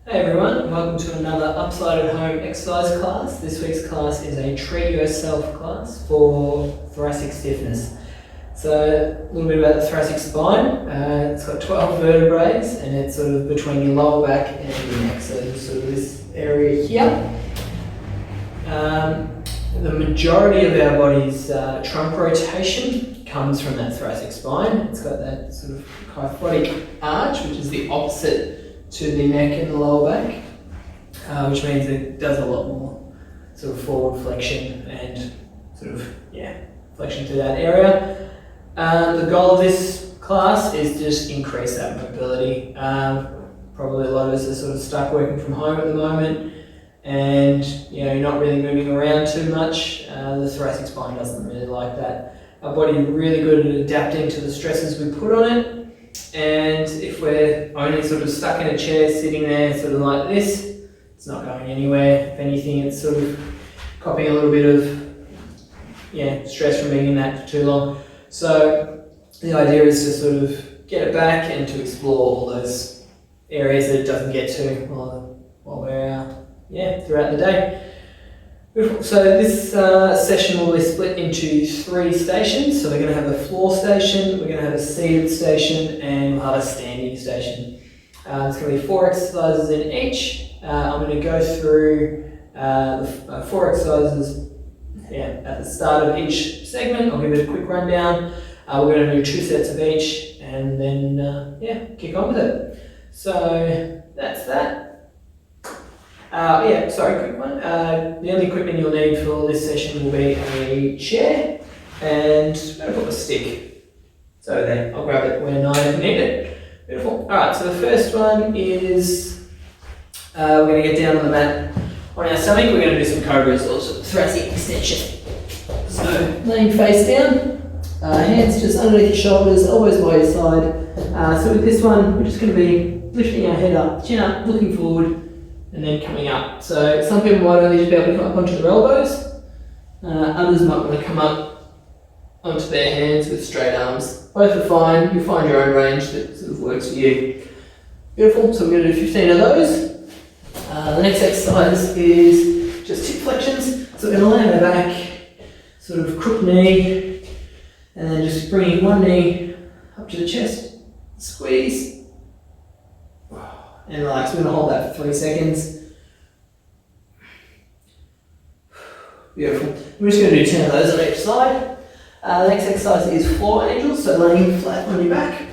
Hey everyone, welcome to another Upside at Home exercise class. This week's class is a Treat Yourself class for thoracic stiffness. So a little bit about the thoracic spine. It's got 12 vertebrae and it's sort of between your lower back and your neck. So sort of this area here. The majority of our body's trunk rotation comes from that thoracic spine. It's got that sort of kyphotic arch, which is the opposite to the neck and the lower back, which means it does a lot more sort of forward flexion and sort of, flexion to that area. The goal of this class is just increase that mobility. Probably a lot of us are sort of stuck working from home at the moment and you're not really moving around too much. The thoracic spine doesn't really like that. Our body is really good at adapting to the stresses we put on it. And if we're only sort of stuck in a chair, sitting there sort of like this, it's not going anywhere. If anything, it's sort of copying a little bit of stress from being in that for too long. So the idea is to sort of get it back and to explore all those areas that it doesn't get to while we're throughout the day. So this session will be split into 3 stations. So we're going to have a floor station, we're going to have a seated station, and we'll have a standing station. There's going to be 4 exercises in each. I'm going to go through the 4 exercises at the start of each segment. I'll give it a quick rundown. We're going to do 2 sets of each and then kick on with it. So that's that. Quick one. The only equipment you'll need for this session will be a chair and a stick. So there, I'll grab it when I need it. Beautiful. Alright, so the first one is we're going to get down on the mat on our stomach. We're going to do some cobras or some thoracic extension. So laying face down, hands just underneath your shoulders, elbows by your side. So with this one, we're just going to be lifting our head up, chin up, looking forward, and then coming up. So some people might only just be able to come up onto their elbows. Others might want to come up onto their hands with straight arms. Both are fine. You'll find your own range that sort of works for you. Beautiful. So we're going to do 15 of those. The next exercise is just hip flexions. So we're going to lay on our back, sort of crook knee, and then just bringing one knee up to the chest, squeeze, and relax. We're going to hold that for 3 seconds. Beautiful. We're just going to do 10 of those on each side. The next exercise is floor angels, so laying flat on your back,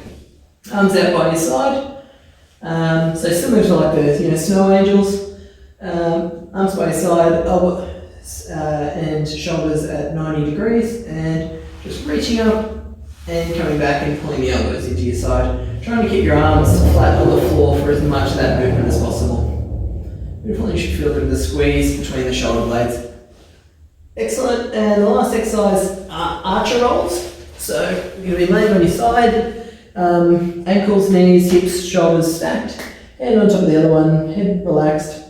arms out by your side. So similar to like the snow angels, arms by your side, elbows and shoulders at 90 degrees, and just reaching up and coming back and pulling the elbows into your side. Trying to keep your arms flat on the floor for as much of that movement as possible. Beautiful. You should feel a bit of the squeeze between the shoulder blades. Excellent. And the last exercise are archer rolls. So you're going to be laying on your side, ankles, knees, hips, shoulders stacked, hand on top of the other one, head relaxed.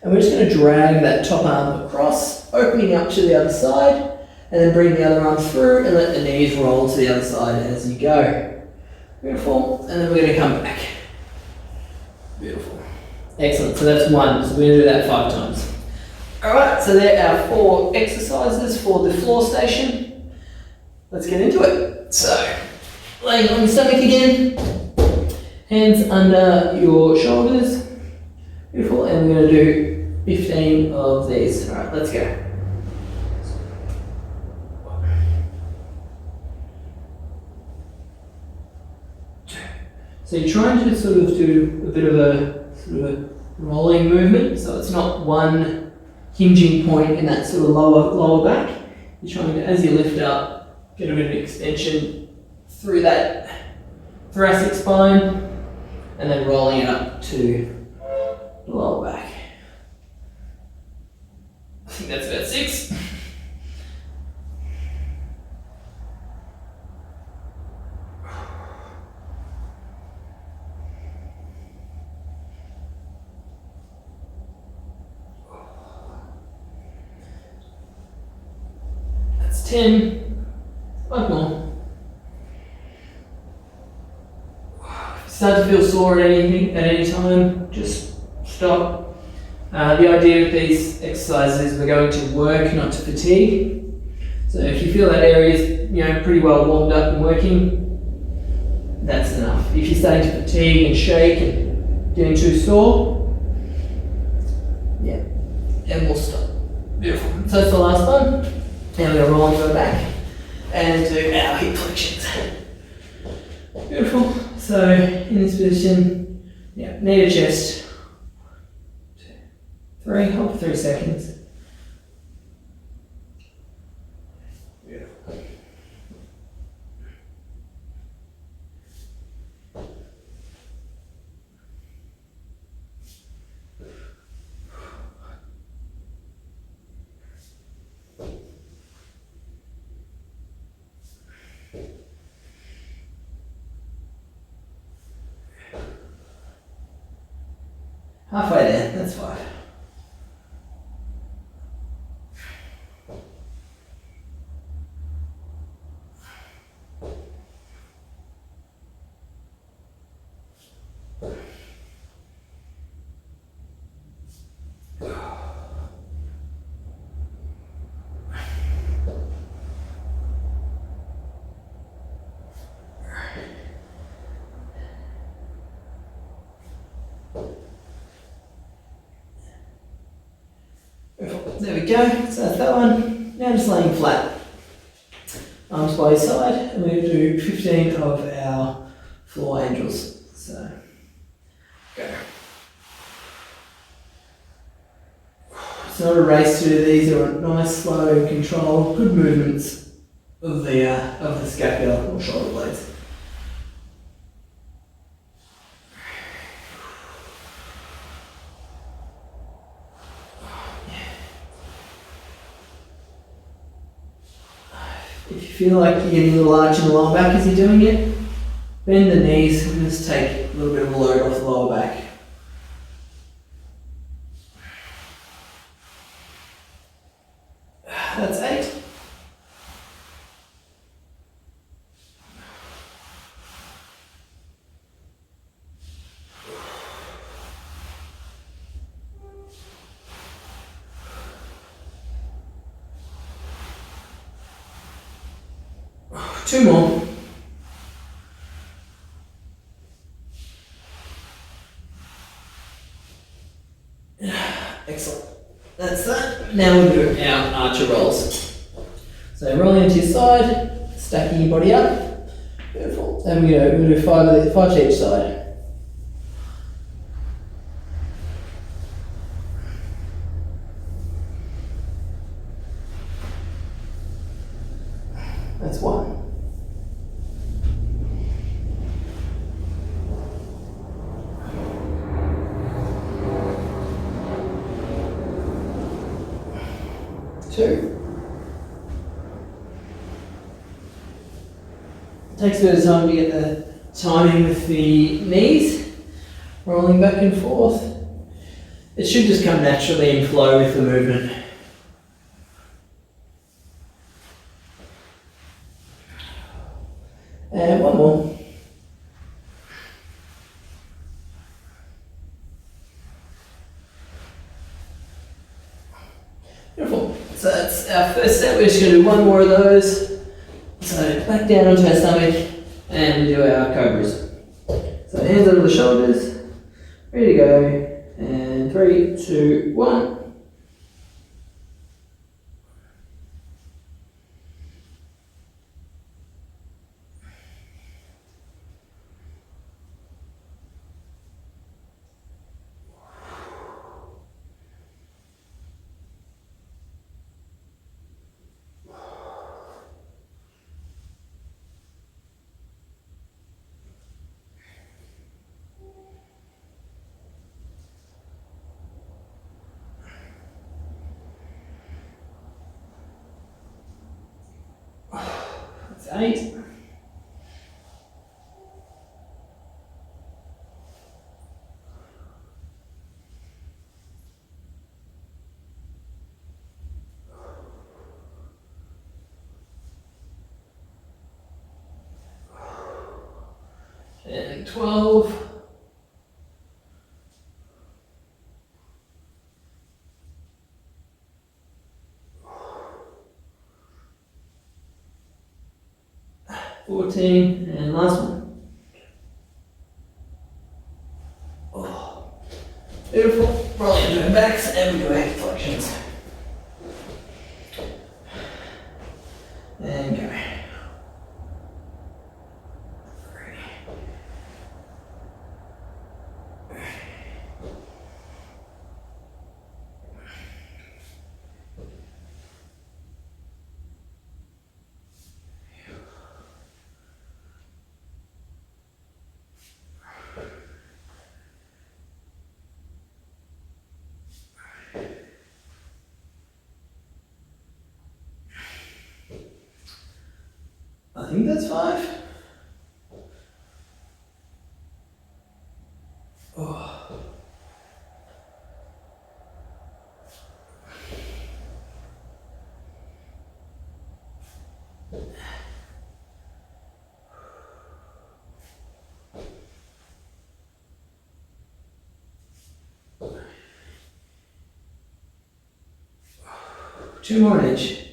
And we're just going to drag that top arm across, opening up to the other side, and then bring the other arm through and let the knees roll to the other side as you go. Beautiful, and then we're going to come back. Beautiful. Excellent, so that's 1, so we're going to do that 5 times. Alright, so there are 4 exercises for the floor station. Let's get into it. So, laying on your stomach again, hands under your shoulders. Beautiful, and we're going to do 15 of these. Alright, let's go. So you're trying to sort of do a bit of a rolling movement, so it's not one hinging point in that sort of lower back. You're trying to, as you lift up, get a bit of extension through that thoracic spine, and then rolling it up to the lower back. I think that's about 6. That's 10. 5 more. If you start to feel sore at any time, just Stop. The idea with these exercises is we're going to work, not to fatigue. So if you feel that area is pretty well warmed up and working, that's enough. If you're starting to fatigue and shake and getting too sore, yeah, and we'll stop. Beautiful. So that's the last one. Now we're going to roll onto our back and do our hip flexions. Beautiful. So in this position, knee to chest. 2, 3, hold for 3 seconds. Beautiful. Halfway there, that's fine. There we go, so that's that one. Now just laying flat. Arms by your side, and we're going to do 15 of our floor angels. So, go. It's not a race to do these, they're nice, slow, controlled, good movements of the scapula or shoulder blades. If you feel like you're getting a little arch in the lower back as you're doing it, bend the knees and just take a little bit of a load off the lower back. That's 8. Two more. Excellent. That's that. Now we'll do our archer rolls. So rolling into your side, stacking your body up. Beautiful. And we're going to do 5 to each side. That's 1. Two. Takes a bit of time to get the timing with the knees, rolling back and forth. It should just come naturally and flow with the movement. And one more. Beautiful. So that's our first set. We're just going to do one more of those. So back down onto our stomach and do our cobras. So hands under the shoulders, ready to go. And 3, 2, 1. That's 8. And 12. 14, and last one. Oh, beautiful. Roll into our backs and we do our hip flexions. And go. I think that's 5. Oh. Two more each.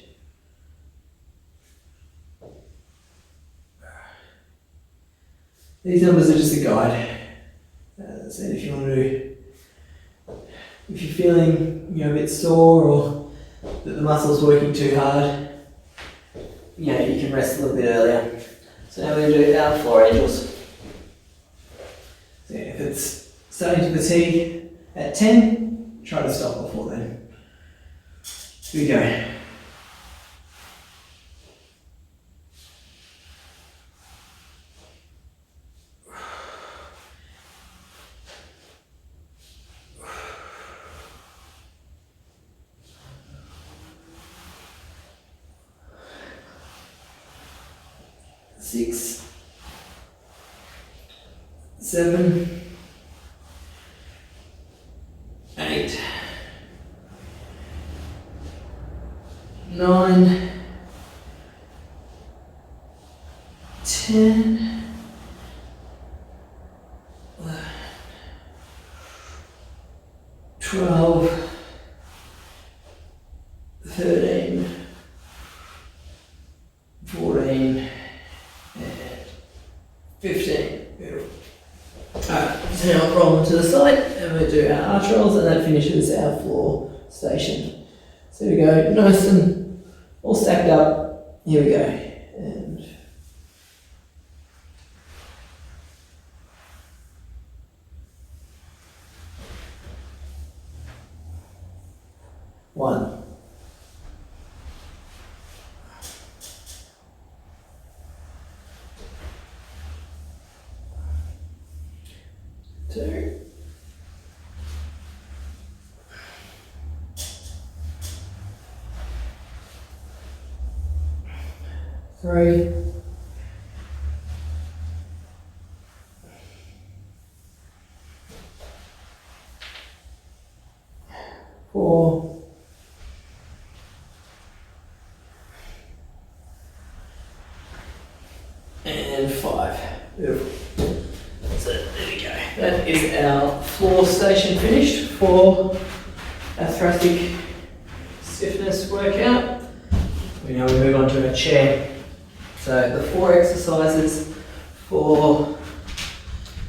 These numbers are just a guide. So if you want to, if you're feeling a bit sore or that the muscle's working too hard, you can rest a little bit earlier. So now we're going to do our floor angels. So if it's starting to fatigue at 10, try to stop before then. Here we go. Six, 7, 8, 9, 10, 11, 12, 13, 14, 15. Beautiful. Alright, so now roll them to the side and we'll do our arch rolls, and that finishes our floor station. So we go nice and all stacked up. Here we go. And one. 2, 3, 4, and 5. Beautiful. So there we go. That is our floor station finished for our thoracic stiffness workout. We now move on to our chair. So the 4 exercises for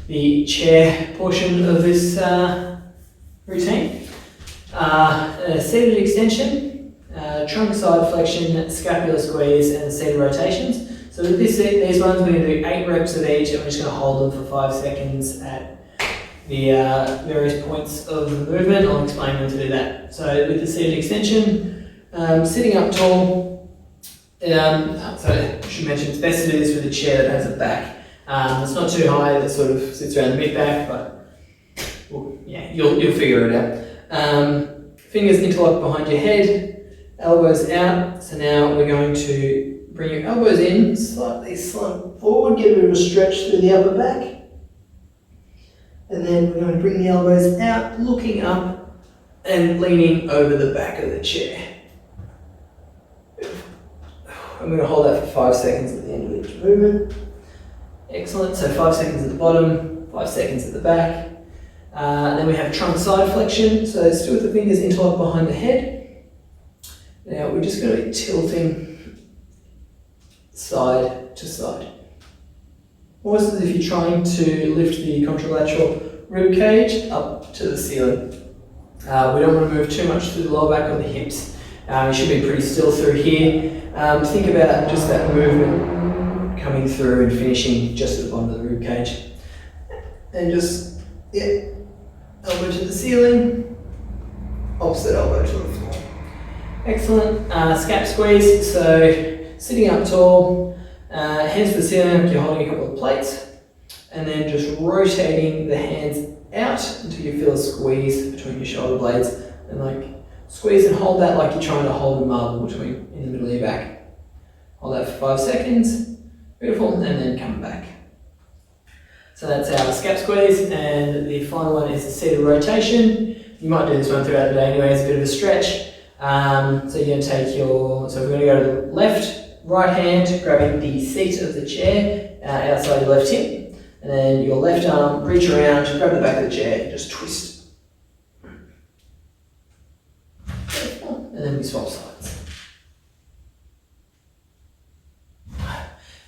the chair portion of this routine are a seated extension, trunk side flexion, scapular squeeze, and seated rotations. So with these ones, we're going to do 8 reps of each, and we're just going to hold them for 5 seconds at the various points of the movement. I'll explain when to do that. So with the seated extension, sitting up tall. So I should mention it's best to do this with a chair that has a back. It's not too high, that sort of sits around the mid back, but well, yeah, you'll figure it out. Fingers interlock behind your head, elbows out. So now we're going to bring your elbows in, slightly slump forward, get a bit of a stretch through the upper back. And then we're going to bring the elbows out, looking up and leaning over the back of the chair. I'm going to hold that for 5 seconds at the end of each movement. Excellent, so 5 seconds at the bottom, 5 seconds at the back. Then we have trunk side flexion, so still with the fingers interlocked behind the head. Now we're just going to be tilting side to side. Almost as if you're trying to lift the contralateral rib cage up to the ceiling. We don't want to move too much through the lower back or the hips. You should be pretty still through here. Think about just that movement coming through and finishing just at the bottom of the rib cage. And just, yeah, elbow to the ceiling, opposite elbow to the floor. Excellent. Scap squeeze. So sitting up tall, hands to the ceiling like you're holding a couple of plates, and then just rotating the hands out until you feel a squeeze between your shoulder blades, and like squeeze and hold that like you're trying to hold a marble between in the middle of your back. Hold that for 5 seconds. Beautiful, and then come back. So that's our scap squeeze, and the final one is the seated rotation. You might do this one throughout the day anyway, it's a bit of a stretch. So you're going to take your, so we're going to go to the left, right hand, grabbing the seat of the chair outside your left hip, and then your left arm, reach around, grab the back of the chair, and just twist. And then we swap sides.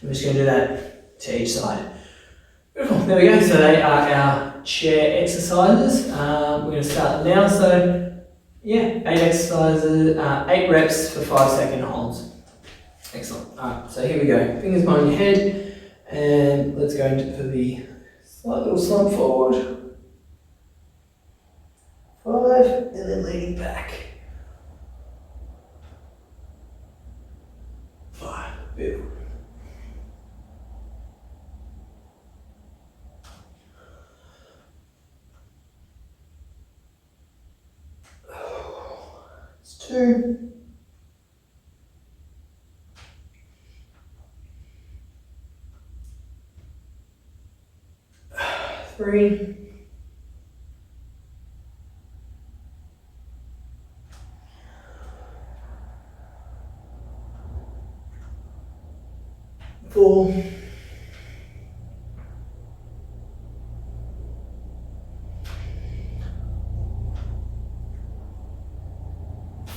I'm just going to do that to each side. Beautiful, there we go. So they are our chair exercises. We're going to start now. So yeah, 8 exercises, 8 reps for 5-second holds. Excellent. Alright, so here we go. Fingers behind your head, and let's go into for the slight little slump forward. 5, and then leaning back. 5. Beautiful. It's 2. 3. 4.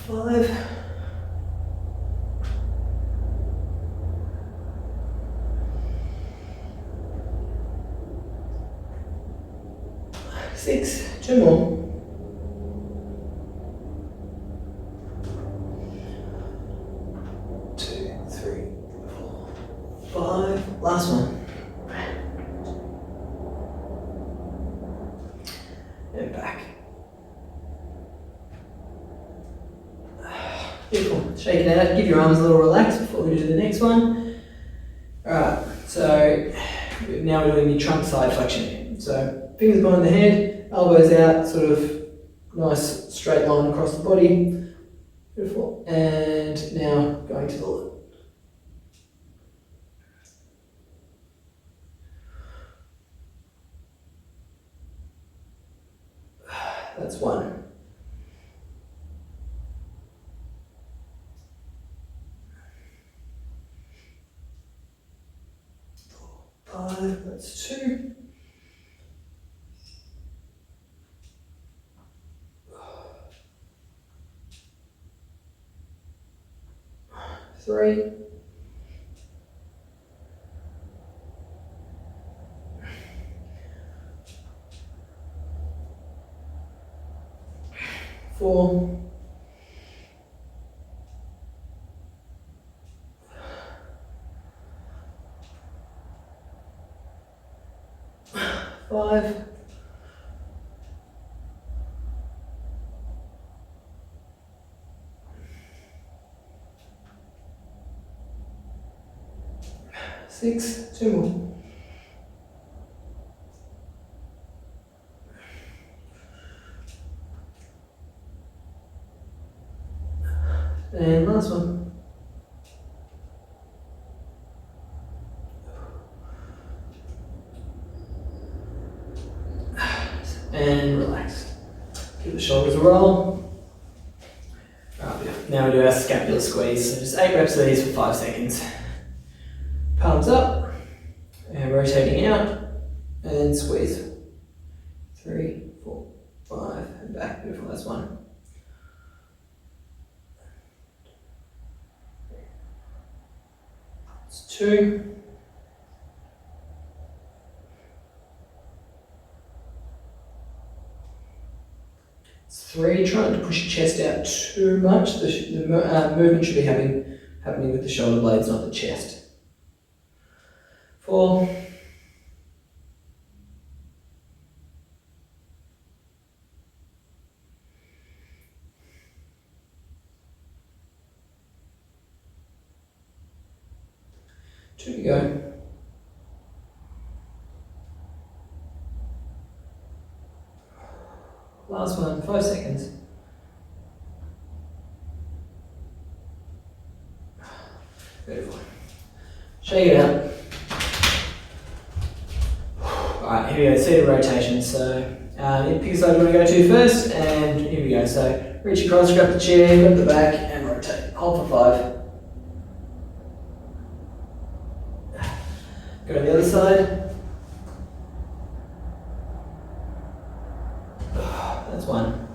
5. 6. 2 more. 2, 3, 4, 5. Last one. And back. Beautiful. Shake it out. Give your arms a little relax before we do the next one. Alright, so now we're doing the trunk side flexion. So fingers behind the head, elbows out, sort of nice straight line across the body. Beautiful. And now going to the left. That's 1. 5, that's 2. 3. 4. 5. 6. 2 more. And last one. And relax. Give the shoulders a roll. Right, now we do our scapular squeeze. So just 8 reps of these for 5 seconds. Palms up, and rotating out, and then squeeze. 3, 4, 5, and back. Beautiful, that's 1. It's 2. It's 3. Try not to push your chest out too much. The movement should be happening with the shoulder blades, not the chest. 4. 2 to go. Last one, 5 seconds. Beautiful. Shake it out. Alright, here we go, seated rotation. So, pick a side you want to go to first, and here we go. So, reach across, grab the chair, grab the back, and rotate. Hold for 5. Go to the other side. That's 1.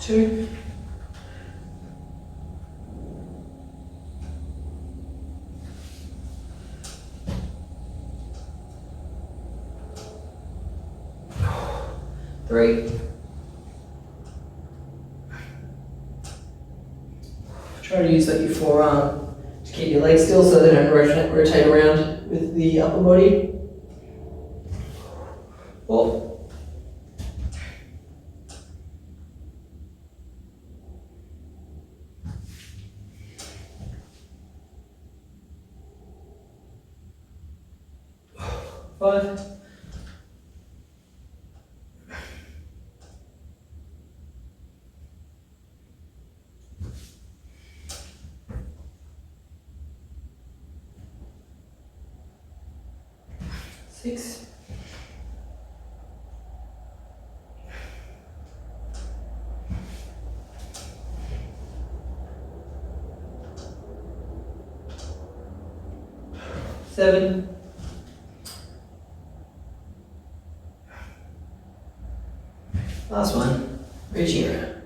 Two. 3. Try to use like your forearm to keep your legs still so they don't rotate around with the upper body. 4. 5. 6. 7. 'Last one, reaching around.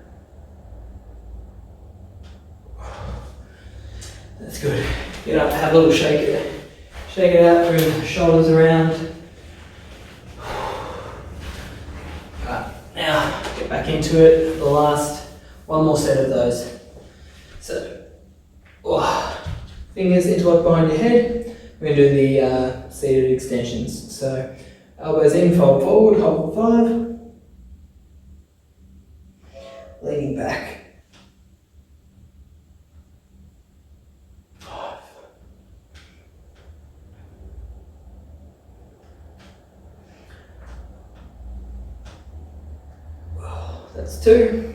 That's good. Get up, have a little shake it. Shake it out, bring the shoulders around. Now, get back into it. The last, one more set of those. So, fingers interlock behind your head. We're going to do the seated extensions. So, elbows in, fold forward, hold for 5. Leaning back. 5. That's 2.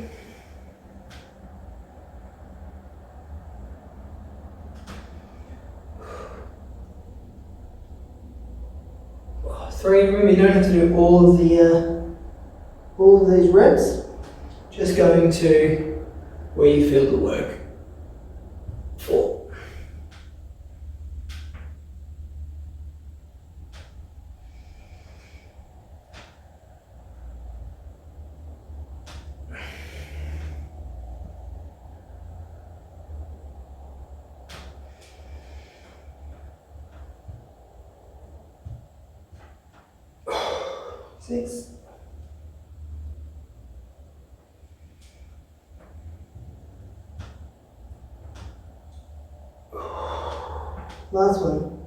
3. Remember, you don't have to do all of these reps. Just going to where you feel the work. 4. 6. 'Last one.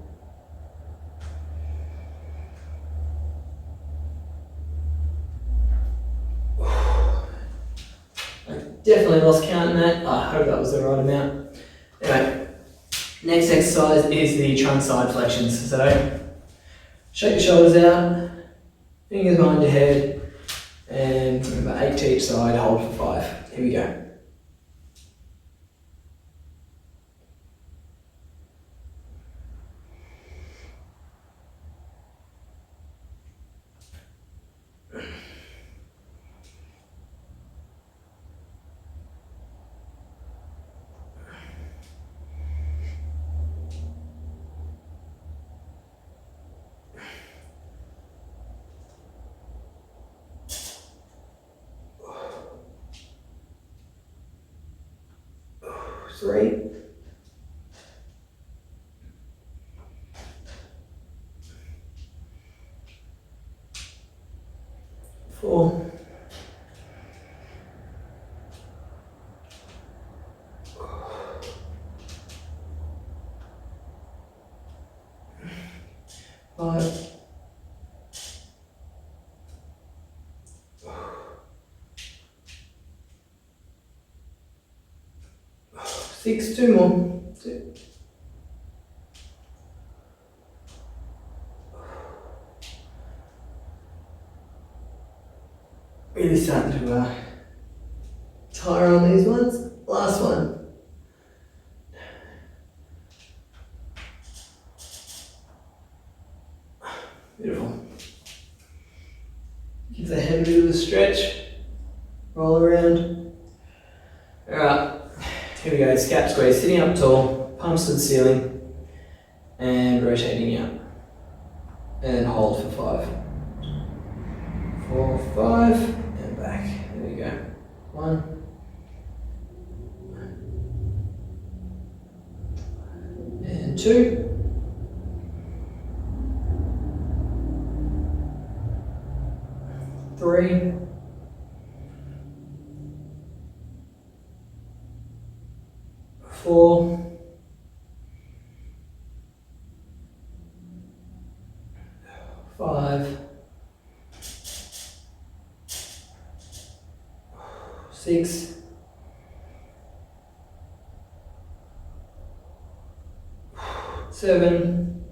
I definitely lost count in that. I hope that was the right amount. Anyway, next exercise is the trunk side flexions. So, shake the shoulders out, fingers behind your head, and remember 8 to each side, hold for 5. Here we go. 3, 4, 5, 6, 2 more. 2. Really starting to tire on these ones. Last one. Beautiful. Give the head a bit of a stretch. Roll around. Alright, here we go. Scap squeeze. Sitting up tall, palms to the ceiling, and rotating out. And then hold for 5. 4, 5, and back. There we go. 1. And 2. 3. 4. 5. 6. 7.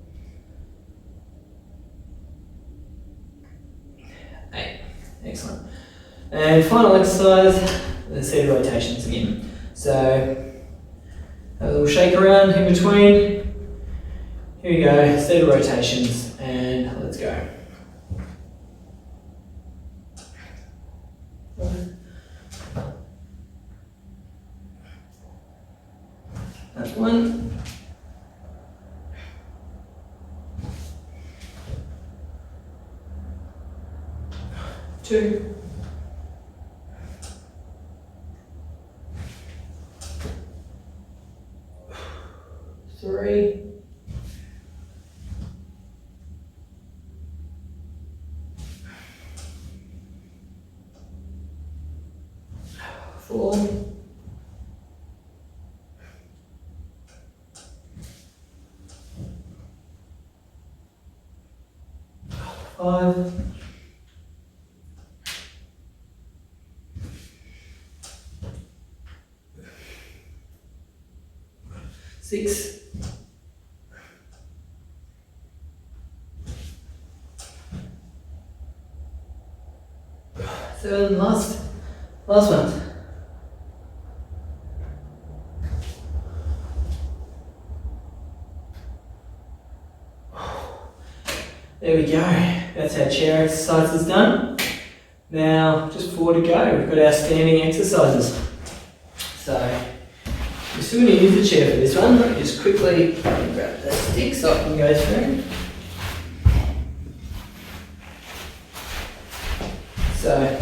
8. Excellent. And final exercise, the seated rotations again. So have a little shake around in between. Here we go, seated rotations, and let's go. That's 1. 2. 3. 4. 5. 6. 7. Last one. There we go. That's our chair exercises done. Now, just 4 to go. We've got our standing exercises. So, we're still going to use the chair for this one. Let me just quickly grab the stick so I can go through. So,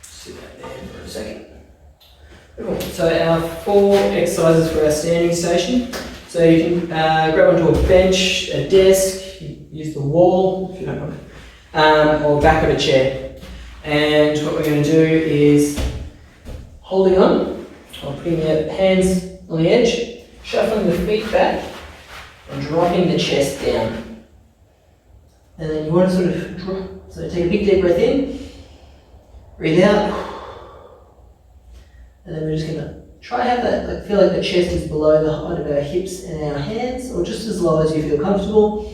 sit that there for a second. Cool. So, our 4 exercises for our standing station. So you can grab onto a bench, a desk, use the wall if you don't want, or back of a chair. And what we're going to do is holding on, or putting your hands on the edge, shuffling the feet back, and dropping the chest down. And then you want to sort of drop, so take a big deep breath in, breathe out, and then we're just going to try have that, like, feel like the chest is below the height of our hips and our hands, or just as low as you feel comfortable.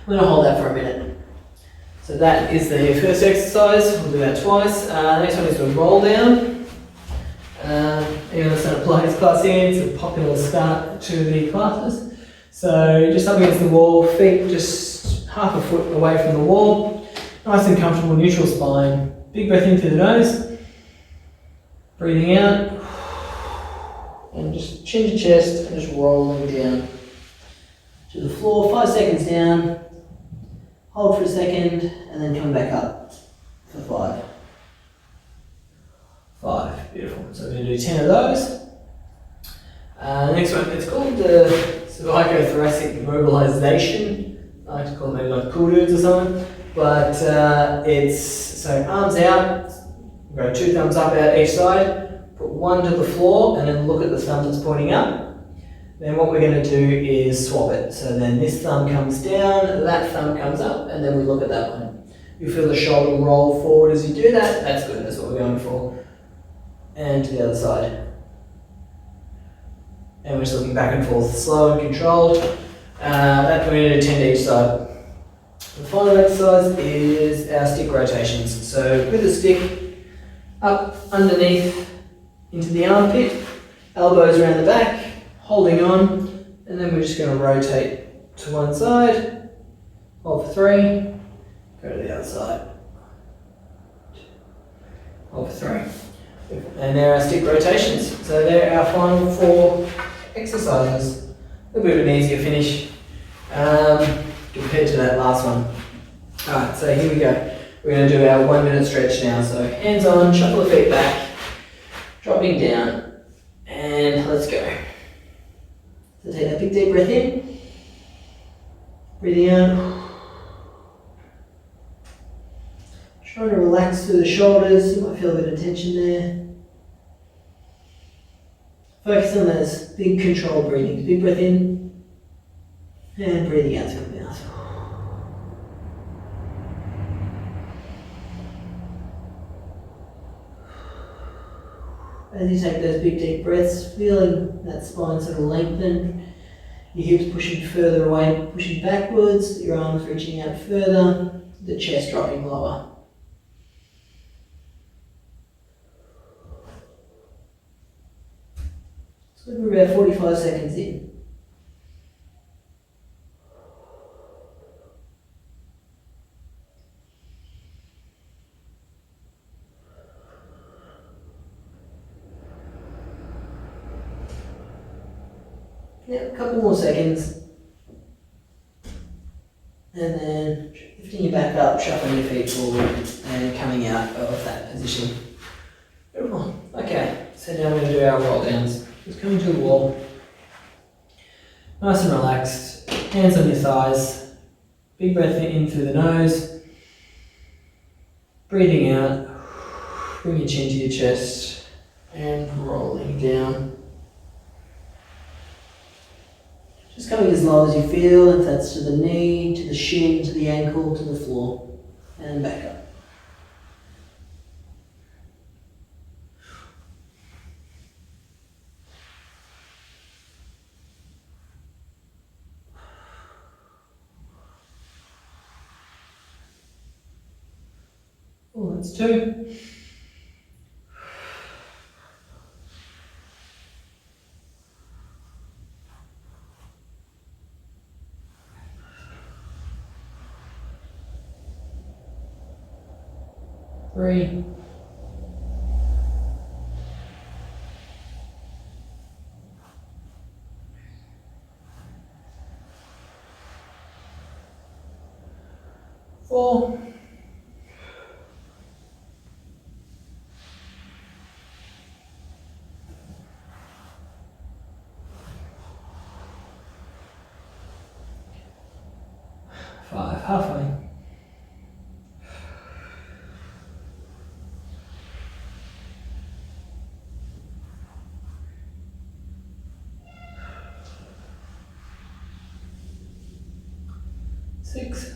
We're going to hold that for a minute. So that is the first exercise. We'll do that twice. The next one is to roll down. Anyone that's done a Pilates class here, it's a popular start to the classes. So just up against the wall, feet just half a foot away from the wall. Nice and comfortable, neutral spine. Big breath in through the nose. Breathing out. And just chin to chest and just rolling down to the floor. 5 seconds down, hold for a second, and then come back up for 5, 5. Beautiful. So we're going to do 10 of those. Next one, it's called the cervicothoracic mobilization. I like to call it maybe like cool dudes or something. But it's, so arms out, go 2 thumbs up out each side, put one to the floor and then look at the thumb that's pointing up. Then what we're going to do is swap it. So then this thumb comes down, that thumb comes up, and then we look at that one. You feel the shoulder roll forward as you do that. That's good, that's what we're going for. And to the other side. And we're just looking back and forth, slow and controlled. That we're going to do 10 to each side. The final exercise is our stick rotations. So with the stick, up, underneath, into the armpit, elbows around the back, holding on, and then we're just going to rotate to one side, hold for 3, go to the other side, hold for 3. And there are our stick rotations. So they're our final 4 exercises. A bit of an easier finish compared to that last one. Alright, so here we go. We're going to do our 1 minute stretch now. So hands on, shuffle the feet back, dropping down, and let's go. So take that big deep breath in, breathing out. Trying to relax through the shoulders, you might feel a bit of tension there. Focus on those big controlled breathing. Big breath in, and breathing out through the mouth. As you take those big deep breaths, feeling that spine sort of lengthen, your hips pushing further away, pushing backwards, your arms reaching out further, the chest dropping lower. So we're about 45 seconds in. Yeah, a couple more seconds. And then lifting your back up, shuffling your feet forward and coming out of that position. Beautiful. Okay, so now we're going to do our roll downs. Just coming to the wall. Nice and relaxed. Hands on your thighs. Big breath in through the nose. Breathing out. Bring your chin to your chest and rolling down. Just coming as low as you feel, if that's to the knee, to the shin, to the ankle, to the floor, and back up. Oh, that's 2. Three. 4. 5. Halfway. 6.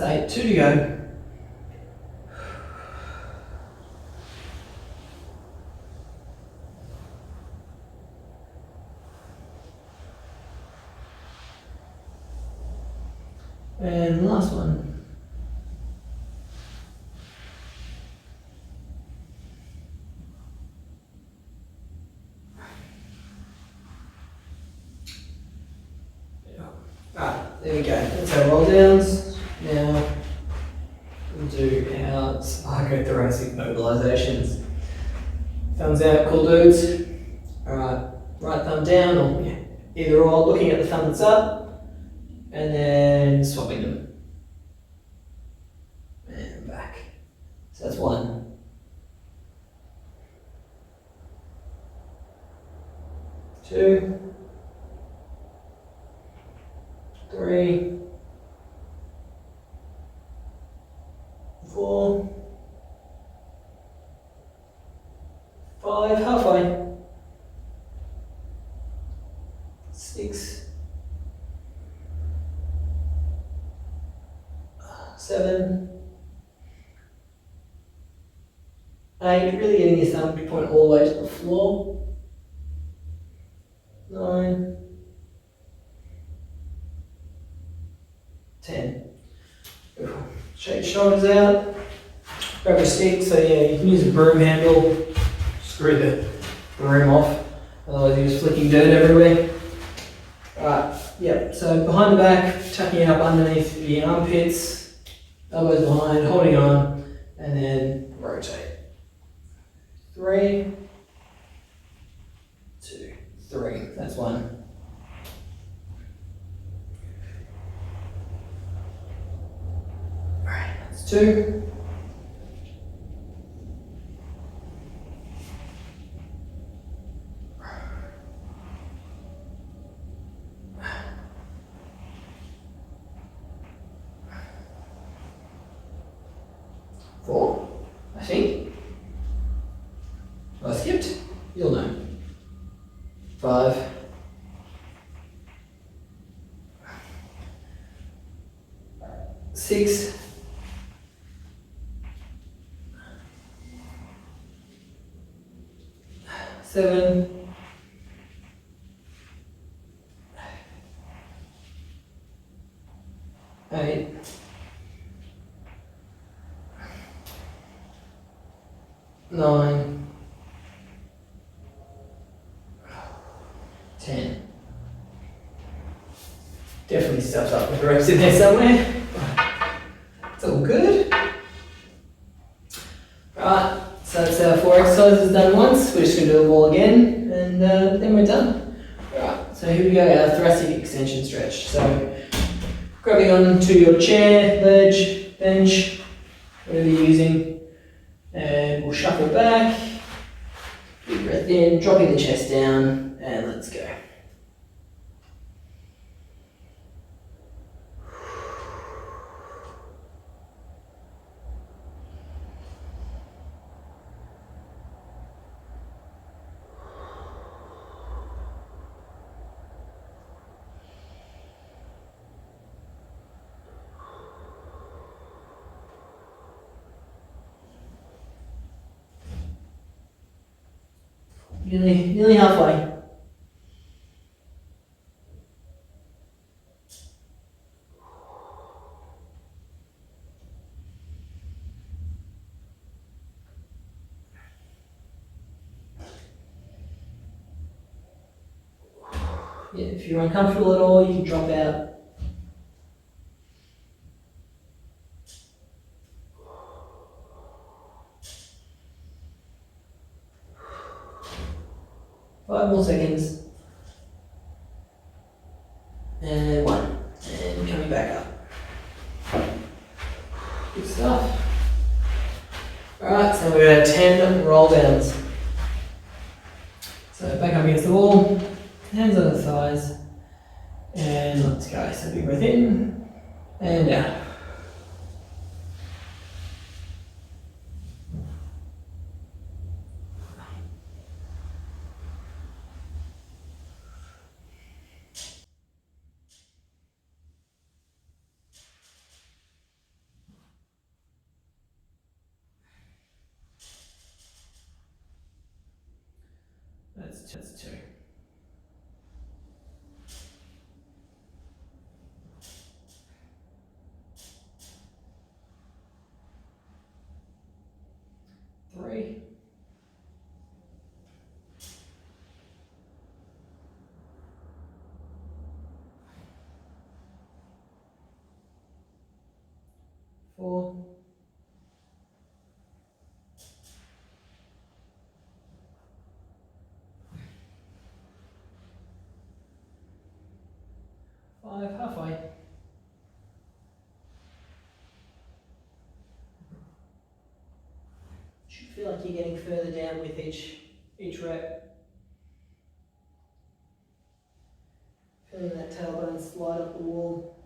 8. 2 to go. And last one. There we go. That's our roll downs. Now we'll do our thoracic mobilizations. Thumbs out, cool dudes. Alright, right thumb down, or either or, looking at the thumb that's up, and then swapping them. And back. So that's 1. 2. 3. 4. 5, halfway. 6. 7. 8, really getting your thumb to point all the way to the floor. 9. 10. Beautiful. Shake your shoulders out. Grab a stick, so yeah, you can use a broom handle. Screw the broom off, otherwise you're just flicking dirt everywhere. Alright, yep, so behind the back, tucking it up underneath the armpits, elbows behind, holding on, and then rotate. 3, 2, 3, that's 1. Alright, that's 2. 4, I think. I skipped. You'll know. 5. 6. 7. 8. 9. 10. Definitely stuffed up with reps in there somewhere. It's all good. Right, so that's our 4 exercises done once. We're just going to do them all again, and then we're done. Right, so here we go, our thoracic extension stretch. So grabbing onto your chair, ledge, bench, whatever you're using, and we'll shuffle back. Big breath in, dropping the chest down, and let's go. Nearly halfway. Yeah, if you're uncomfortable at all, you can drop out. Five more seconds. And 1. And coming back up. Good stuff. Alright, so we're at 10 roll downs. So back up against the wall, hands on the thighs, and let's go. So big breath in and out. That's 2. 3. feel like you're getting further down with each rep. Feeling that tailbone slide up the wall.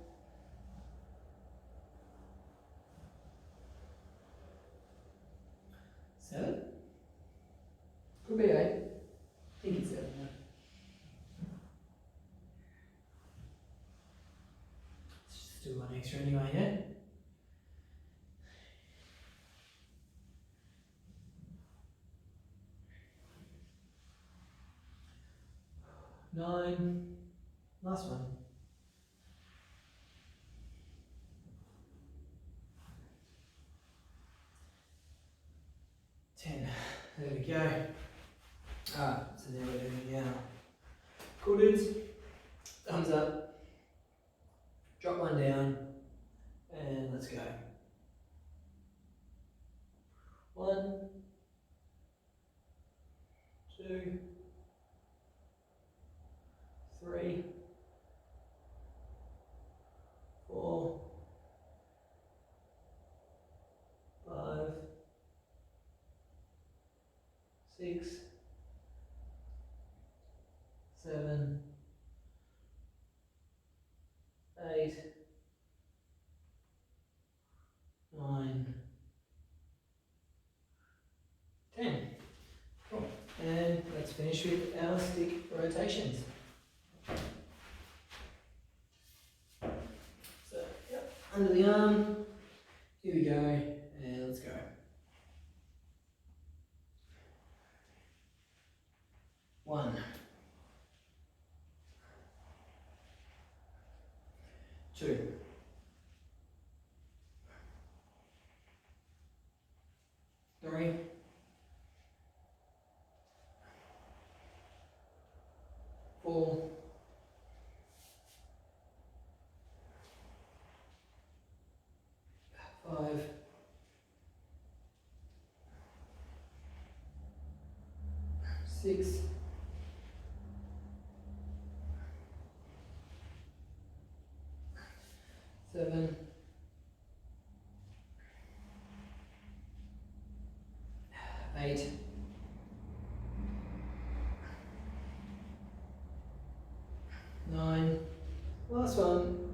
7. Could be 8. I think it's 7 now. Let's just do one extra anyway, yeah? Nine. Last one. 10. There we go. Alright, so now we're doing our cool dudes. Thumbs up. Drop one down. And let's go. 1, 2, 3, 4, 5, 6, 7, 8, 9, 10. Cool. And let's finish with our stick rotations. So, yep, under the arm. Here we go, and let's go. 1, 2, 3, 4, 5, 6, 7, 8, 9, last one.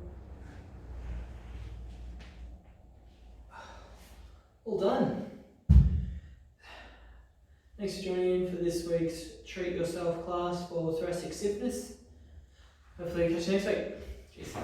All done. Thanks for joining in for this week's Treat Yourself class for thoracic stiffness. Hopefully catch you next week. Cheers.